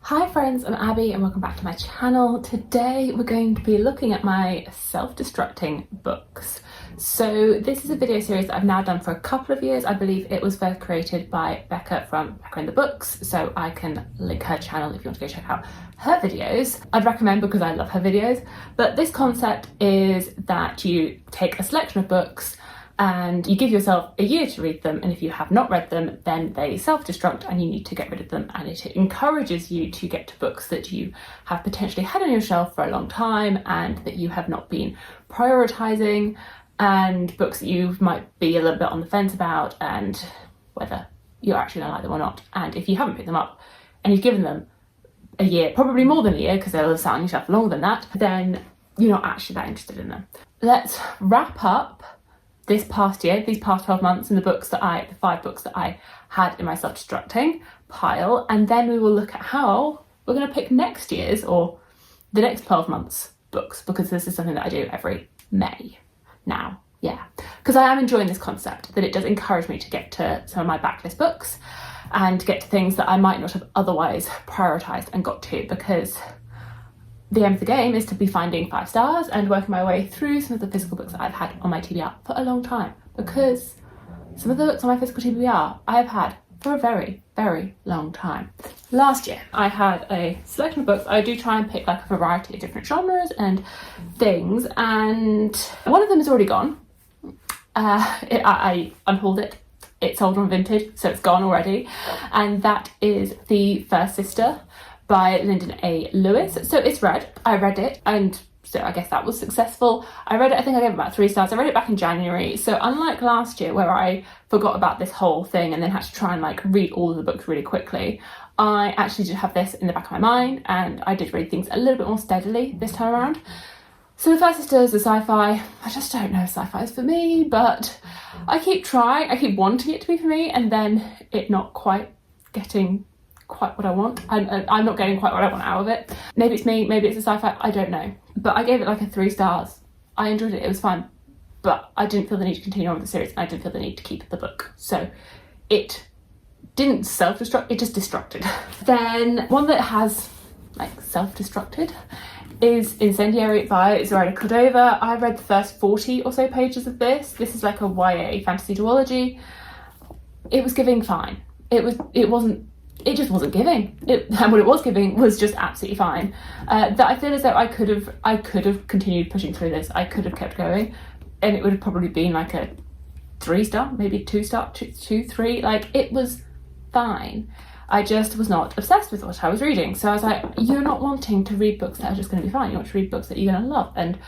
Hi friends, I'm Abby and welcome back to my channel. Today we're going to be looking at my self-destructing books. So this is a video series that I've now done for a couple of years. I believe it was first created by Becca from Becca and the Books, so I can link her channel if you want to go check out her videos. I'd recommend because I love her videos. But this concept is that you take a selection of books and you give yourself a year to read them, and if you have not read them then they self-destruct and you need to get rid of them, and it encourages you to get to books that you have potentially had on your shelf for a long time and that you have not been prioritizing, and books that you might be a little bit on the fence about and whether you're actually gonna like them or not. And if you haven't picked them up and you've given them a year, probably more than a year because they'll have sat on your shelf longer than that, then you're not actually that interested in them. Let's wrap up this past year, these past 12 months, and the 5 books that I had in my self-destructing pile, and then we will look at how we're going to pick next year's or the next 12 months books, because this is something that I do every May now. Yeah, because I am enjoying this concept that it does encourage me to get to some of my backlist books and get to things that I might not have otherwise prioritized and got to, because the aim of the game is to be finding 5 stars and working my way through some of the physical books that I've had on my TBR for a long time, because some of the books on my physical TBR I have had for a very, very long time. Last year I had a selection of books. I do try and pick like a variety of different genres and things, and one of them is already gone. I unhauled it. It's sold on Vinted, so it's gone already, and that is The First Sister by Lyndon A. Lewis. So it's read. I read it, and so I guess that was successful. I read it, I think I gave it about 3 stars. I read it back in January. So unlike last year where I forgot about this whole thing and then had to try and like read all of the books really quickly, I actually did have this in the back of my mind, and I did read things a little bit more steadily this time around. So The First Sister is a sci-fi. I just don't know if sci-fi is for me, but I keep trying. I keep wanting it to be for me, and then it not quite getting quite what I want. I'm not getting quite what I want out of it. Maybe it's me, maybe it's a sci-fi, I don't know. But I gave it like a 3 stars. I enjoyed it, it was fun, but I didn't feel the need to continue on with the series, and I didn't feel the need to keep the book. So it didn't self-destruct, it just destructed. Then one that has like self-destructed is Incendiary by Zoraida Cordova. I read the first 40 or so pages of this. This is like a YA fantasy duology. It was giving fine. It just wasn't giving. And what it was giving was just absolutely fine. That I feel as though I could have continued pushing through this. I could have kept going, and it would have probably been like a 3 star, maybe 2 star, 2, 3. Like, it was fine. I just was not obsessed with what I was reading. So I was like, you're not wanting to read books that are just going to be fine. You want to read books that you're going to love and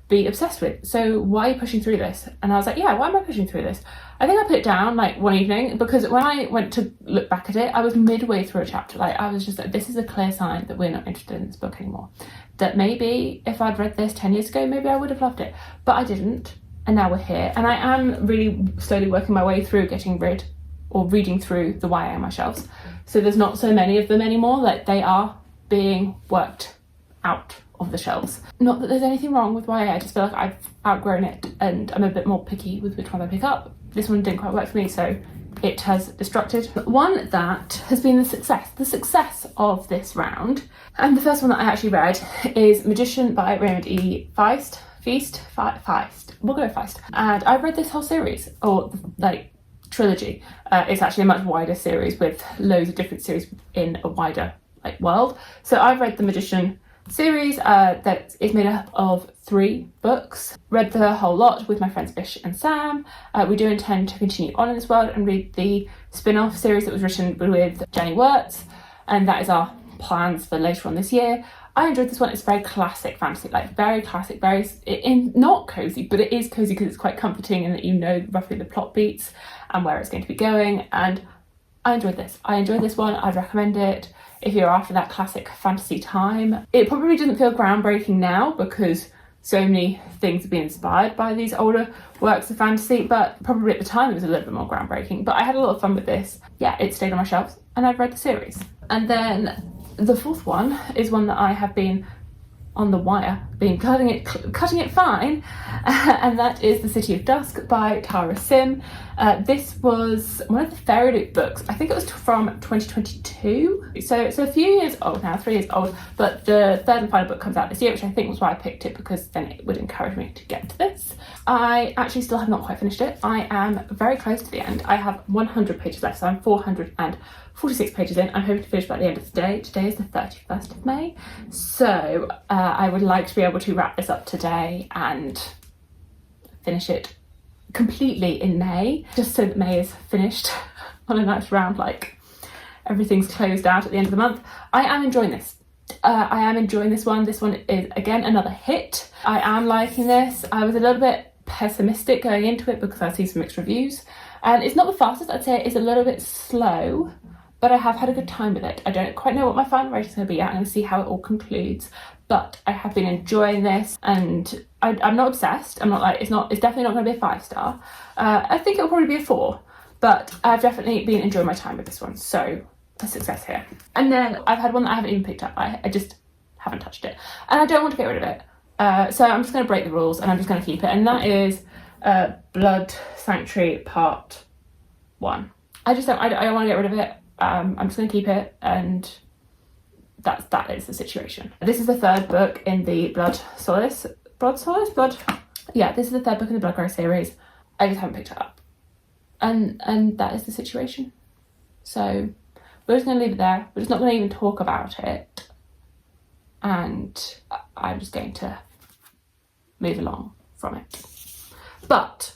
be obsessed with. So why are you pushing through this? And I was like, yeah, why am I pushing through this? I think I put it down like one evening, because when I went to look back at it, I was midway through a chapter. Like, I was just like, this is a clear sign that we're not interested in this book anymore. That maybe if I'd read this 10 years ago, maybe I would have loved it, but I didn't. And now we're here. And I am really slowly working my way through getting rid or reading through the YA on my shelves. So there's not so many of them anymore. Like, they are being worked out of the shelves. Not that there's anything wrong with YA, I just feel like I've outgrown it and I'm a bit more picky with which one I pick up. This one didn't quite work for me, so it has destructed. One that has been the success of this round, and the first one that I actually read, is Magician by Raymond E. Feist. We'll go with Feist. And I've read this whole series, or like trilogy. It's actually a much wider series with loads of different series in a wider like world. So I've read the Magician series that is made up of 3 books. Read the whole lot with my friends Bish and Sam. We do intend to continue on in this world and read the spin-off series that was written with Jenny Wirtz, and that is our plans for later on this year. I enjoyed this one. It's very classic fantasy, like very classic, not cozy, but it is cozy because it's quite comforting in that you know roughly the plot beats and where it's going to be going, and I enjoyed this. I enjoyed this one. I'd recommend it if you're after that classic fantasy time. It probably doesn't feel groundbreaking now because so many things have been inspired by these older works of fantasy, but probably at the time it was a little bit more groundbreaking. But I had a lot of fun with this. Yeah, it stayed on my shelves and I've read the series. And then the 4th one is one that I have been on the wire, been cutting it fine, and that is The City of Dusk by Tara Sim. This was one of the Fairy Loot books. I think it was from 2022, so it's a few years old now, 3 years old, but the third and final book comes out this year, which I think was why I picked it, because then it would encourage me to get to this. I actually still have not quite finished it. I am very close to the end. I have 100 pages left, so I'm 446 pages in. I'm hoping to finish by the end of the day. Today is the 31st of May, so I would like to be able to wrap this up today and finish it completely in May, just so that May is finished on a nice round, like everything's closed out at the end of the month. I am enjoying this. I am enjoying this one. This one is, again, another hit. I am liking this. I was a little bit pessimistic going into it because I've seen some mixed reviews, and it's not the fastest. I'd say it's a little bit slow, but I have had a good time with it. I don't quite know what my final rating is going to be yet. I'm going to see how it all concludes, but I have been enjoying this, and I'm not obsessed. I'm not like, it's definitely not going to be a 5-star. I think it'll probably be a 4, but I've definitely been enjoying my time with this one, so a success here. And then I've had one that I haven't even picked up. I just haven't touched it, and I don't want to get rid of it. So I'm just going to break the rules, and I'm just going to keep it, and that is Blood Sanctuary Part 1. I don't want to get rid of it. I'm just going to keep it, and that is the situation. This is the third book in the Yeah, this is the third book in the Bloodgrow series. I just haven't picked it up, and that is the situation. So we're just going to leave it there. We're just not going to even talk about it, and I'm just going to move along from it. But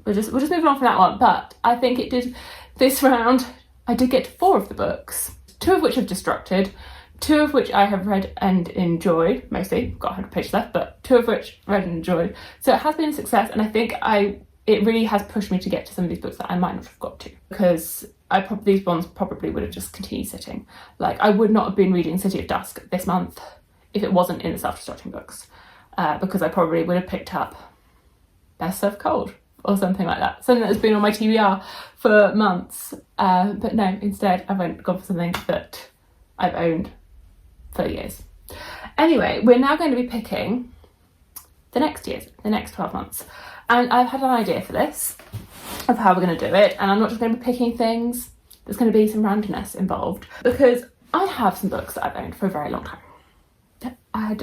we'll just move along from that one. But I think it did this round. I did get to 4 of the books, 2 of which have Destructed, 2 of which I have read and enjoyed, mostly, got 100 pages left, but 2 of which read and enjoyed. So it has been a success, and I think it really has pushed me to get to some of these books that I might not have got to, because these ones probably would have just continued sitting. Like, I would not have been reading City of Dusk this month if it wasn't in the Self-Destructing books, because I probably would have picked up Best Served Cold or something like that, something that's been on my TBR for months, but no, instead I've gone for something that I've owned for years. Anyway, we're now going to be picking the next 12 months, and I've had an idea for this, of how we're going to do it, and I'm not just going to be picking things. There's going to be some randomness involved, because I have some books that I've owned for a very long time. I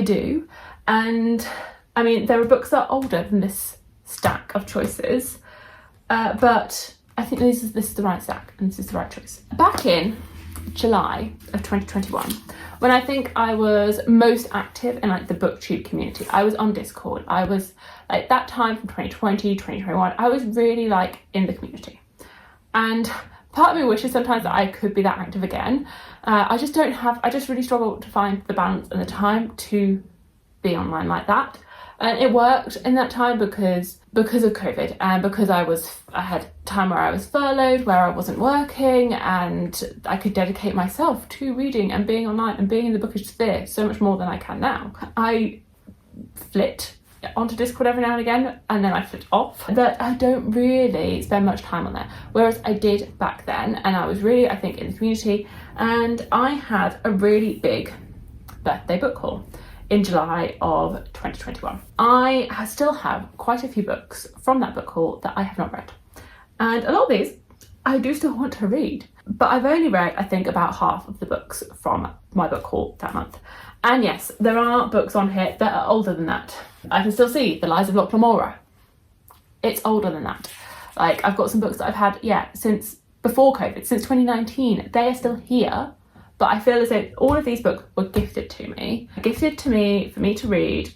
do, and I mean, there are books that are older than this stack of choices, but I think this is the right stack, and this is the right choice. Back in July of 2021, when I think I was most active in like the booktube community, I was on Discord. I was like, that time from 2020, 2021, I was really like in the community, and part of me wishes sometimes that I could be that active again. I just really struggle to find the balance and the time to be online like that. And it worked in that time because of COVID, and because I had time where I was furloughed, where I wasn't working, and I could dedicate myself to reading and being online and being in the bookish sphere so much more than I can now. I flit onto Discord every now and again, and then I flit off, but I don't really spend much time on there, whereas I did back then, and I was really, I think, in the community, and I had a really big birthday book haul in July of 2021. I still have quite a few books from that book haul that I have not read, and a lot of these I do still want to read, but I've only read, I think, about half of the books from my book haul that month. And yes, there are books on here that are older than that. I can still see The Lies of Locke Lamora. It's older than that. Like, I've got some books that I've had, since before COVID, since 2019. They are still here, but I feel as though all of these books were gifted to me for me to read,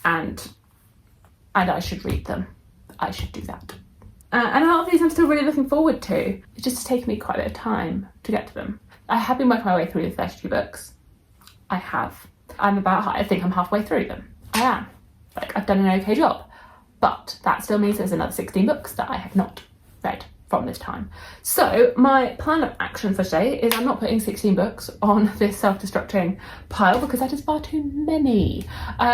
and I should read them. I should do that. And a lot of these I'm still really looking forward to. It's just taken me quite a bit of time to get to them. I have been working my way through the 32 books. I have. I think I'm halfway through them. I am. Like, I've done an okay job. But that still means there's another 16 books that I have not read from this time. So my plan of action for today is I'm not putting 16 books on this self-destructing pile, because that is far too many.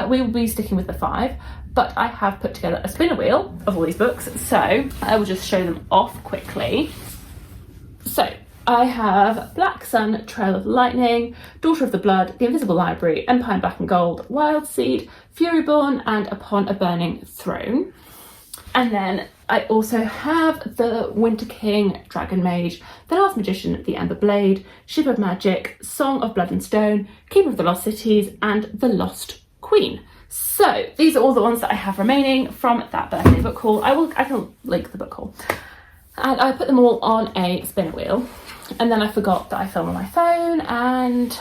We will be sticking with the 5, but I have put together a spinner wheel of all these books, so I will just show them off quickly. So I have Black Sun, Trail of Lightning, Daughter of the Blood, The Invisible Library, Empire in Black and Gold, Wild Seed, Furyborn, and Upon a Burning Throne. And then I also have the Winter King, Dragon Mage, The Last Magician, The Ember Blade, Ship of Magic, Song of Blood and Stone, Keeper of the Lost Cities, and The Lost Queen. So these are all the ones that I have remaining from that birthday book haul. I can link the book haul. And I put them all on a spinner wheel. And then I forgot that I film on my phone, and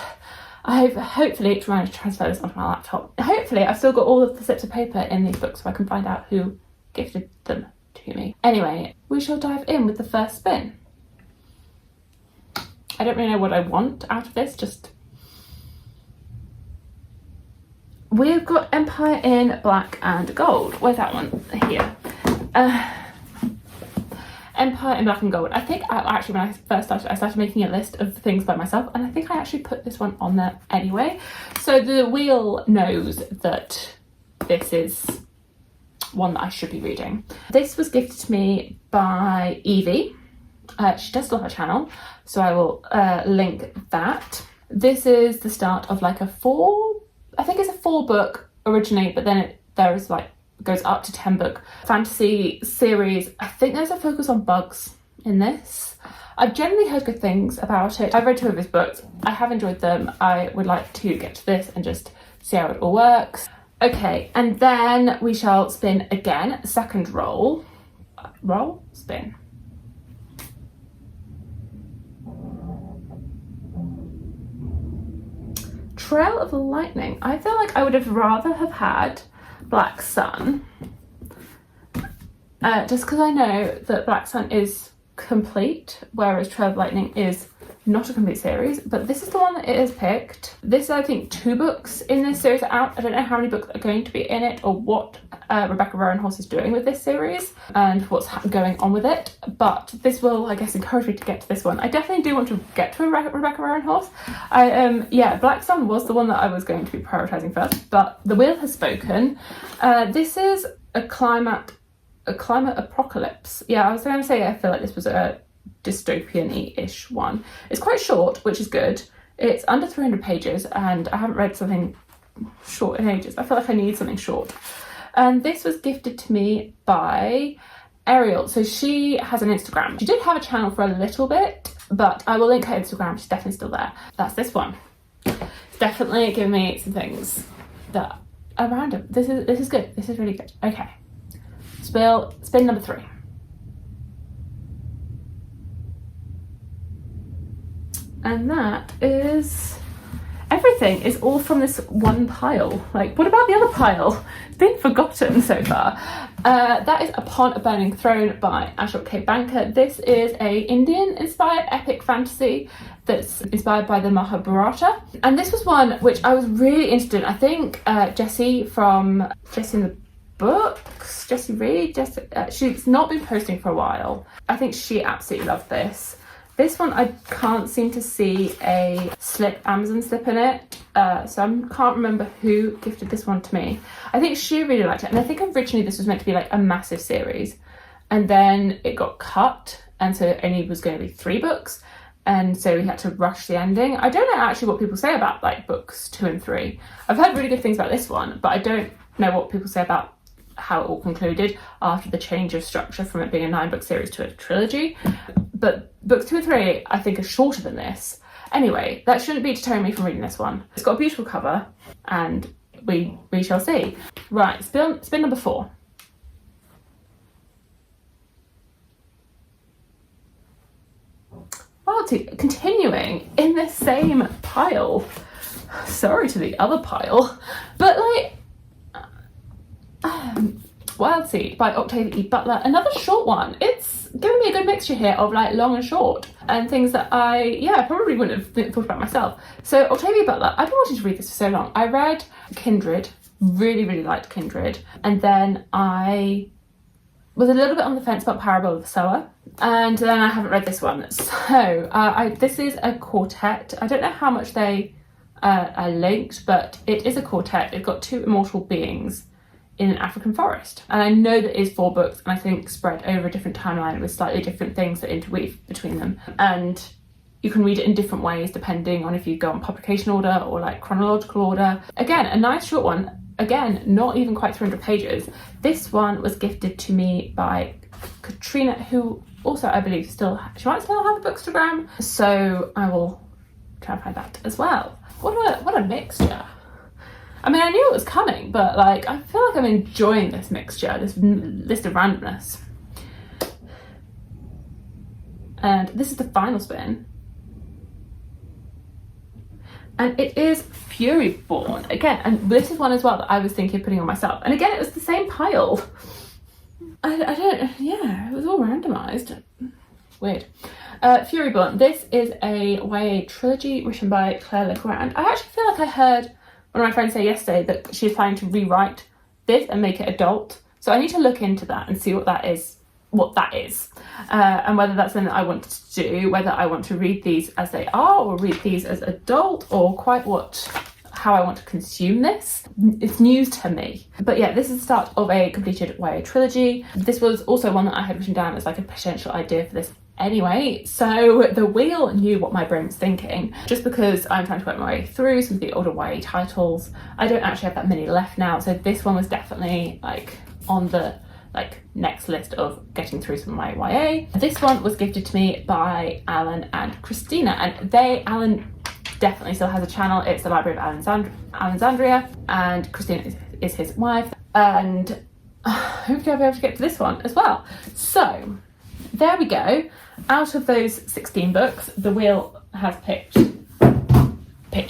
I've hopefully trying to transfer this onto my laptop. Hopefully I've still got all of the slips of paper in these books so I can find out who gifted them to me. Anyway, we shall dive in with the first spin. I don't really know what I want out of this, just... We've got Empire in Black and Gold. Where's that one? Here. Empire in Black and Gold. I think actually when I first started, I started making a list of things by myself, and I think I actually put this one on there anyway. So the wheel knows that this is one that I should be reading. This was gifted to me by Evie. She does love her channel, so I will link that. This is the start of like I think it's a 4-book originally, but then there's like goes up to 10-book fantasy series. I think there's a focus on bugs in this. I've generally heard good things about it. I've read 2 of his books. I have enjoyed them. I would like to get to this and just see how it all works. Okay, and then we shall spin again. Second roll. Roll? Spin. Trail of Lightning. I feel like I would have rather have had Black Sun, just because I know that Black Sun is complete, whereas Trail of Lightning is not a complete series, but this is the one that it has picked. This is, I think, 2 books in this series are out. I don't know how many books are going to be in it or what Rebecca Roanhorse is doing with this series and what's going on with it, but this will, I guess, encourage me to get to this one. I definitely do want to get to Rebecca Roanhorse. Yeah, Black Sun was the one that I was going to be prioritising first, but the wheel has spoken. This is a climate apocalypse. Yeah, I was going to say I feel like this was a dystopian-ish one. It's quite short, which is good. It's under 300 pages, and I haven't read something short in ages. I feel like I need something short. And this was gifted to me by Ariel. So she has an Instagram. She did have a channel for a little bit, but I will link her Instagram. She's definitely still there. That's this one. It's definitely giving me some things that are random. This is good. This is really good. Okay. Spin number 3. And that is everything. Is all from this one pile. Like, what about the other pile? It's been forgotten so far. That is Upon a Burning Throne by Ashok K. Banker. This is a Indian-inspired epic fantasy that's inspired by the Mahabharata. And this was one which I was really interested in. I think Jessie from Jessie in the Books, Jessie Reed, she's not been posting for a while. I think she absolutely loved this. This one, I can't seem to see a Amazon slip in it, so I can't remember who gifted this one to me. I think she really liked it, and I think originally this was meant to be like a massive series, and then it got cut, and so it only was going to be 3 books, and so we had to rush the ending. I don't know actually what people say about like books 2 and 3. I've heard really good things about this one, but I don't know what people say about how it all concluded after the change of structure from it being a 9-book series to a trilogy. But books 2 and 3 I think are shorter than this. Anyway, that shouldn't be deterring me from reading this one. It's got a beautiful cover, and we shall see. Right, spin number 4. Well, continuing in the same pile. Sorry to the other pile, but like Wild Seed by Octavia E. Butler, another short one. It's giving me a good mixture here of like long and short and things that I probably wouldn't have thought about myself. So Octavia Butler, I've been wanting to read this for so long. I read Kindred, really liked Kindred, and then I was a little bit on the fence about Parable of the Sower, and then I haven't read this one. So this is a quartet. I don't know how much they are linked, but it is a quartet. It's got 2 immortal beings in an African forest, and I know that is 4 books, and I think spread over a different timeline with slightly different things that interweave between them. And you can read it in different ways depending on if you go on publication order or like chronological order. Again, a nice short one. Again, not even quite 300 pages. This one was gifted to me by Katrina, who also I believe she might still have a Bookstagram. So I will try and find that as well. What a mixture. I mean, I knew it was coming, but like I feel like I'm enjoying this mixture, this list of randomness. And this is the final spin. And it is Furyborn again, and this is one as well that I was thinking of putting on myself. And again, it was the same pile. Yeah, it was all randomised. Weird. Furyborn. This is a YA trilogy written by Claire Legrand. I actually feel like I heard one of my friends say yesterday that she's planning to rewrite this and make it adult. So I need to look into that and see what that is. And whether that's something that I want to do, whether I want to read these as they are or read these as adult, or quite how I want to consume this. It's news to me. But yeah, this is the start of a completed YA trilogy. This was also one that I had written down as like a potential idea for this anyway, so the wheel knew what my brain was thinking. Just because I'm trying to work my way through some of the older YA titles, I don't actually have that many left now, so this one was definitely like on the next list of getting through some of my YA. This one was gifted to me by Alan and Christina, and Alan definitely still has a channel. It's the Library of Alexandria, and Christina is his wife, and hopefully I'll be able to get to this one as well. So there we go. Out of those 16 books, the wheel has picked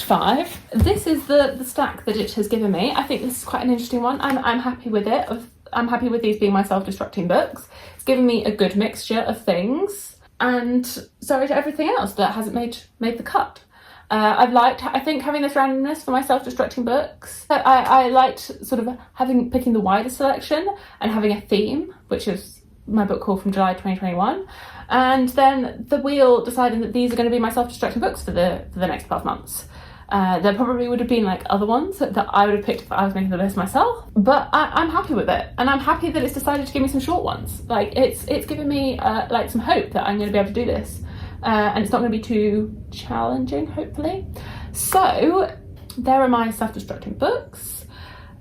5. This is the stack that it has given me. I think this is quite an interesting one. I'm happy with it. I'm happy with these being my self-destructing books. It's given me a good mixture of things, and sorry to everything else that hasn't made the cut. I think having this randomness for my self-destructing books. I liked sort of picking the wider selection and having a theme, which is my book haul from July 2021, and then the wheel deciding that these are going to be my self-destructing books for the next 12 months. There probably would have been like other ones that I would have picked if I was making the list myself, but I'm happy with it, and I'm happy that it's decided to give me some short ones. Like it's given me like some hope that I'm going to be able to do this, and it's not going to be too challenging, hopefully. So there are my self-destructing books.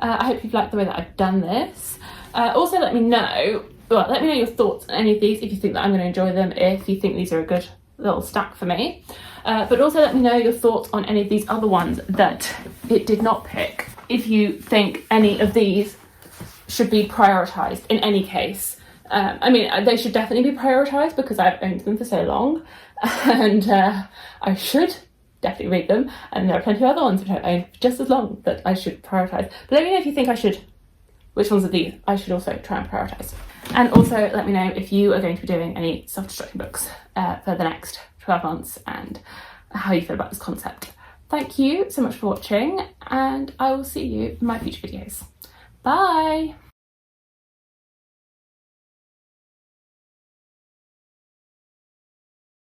I hope you've liked the way that I've done this. Also let me know your thoughts on any of these, if you think that I'm going to enjoy them, if you think these are a good little stack for me. But also let me know your thoughts on any of these other ones that it did not pick. If you think any of these should be prioritised in any case. I mean, they should definitely be prioritised because I've owned them for so long, and I should definitely read them, and there are plenty of other ones which I've owned for just as long that I should prioritise. But let me know if you think which ones of these I should also try and prioritise. And also let me know if you are going to be doing any self-destructing books for the next 12 months and how you feel about this concept. Thank you so much for watching, and I will see you in my future videos. Bye!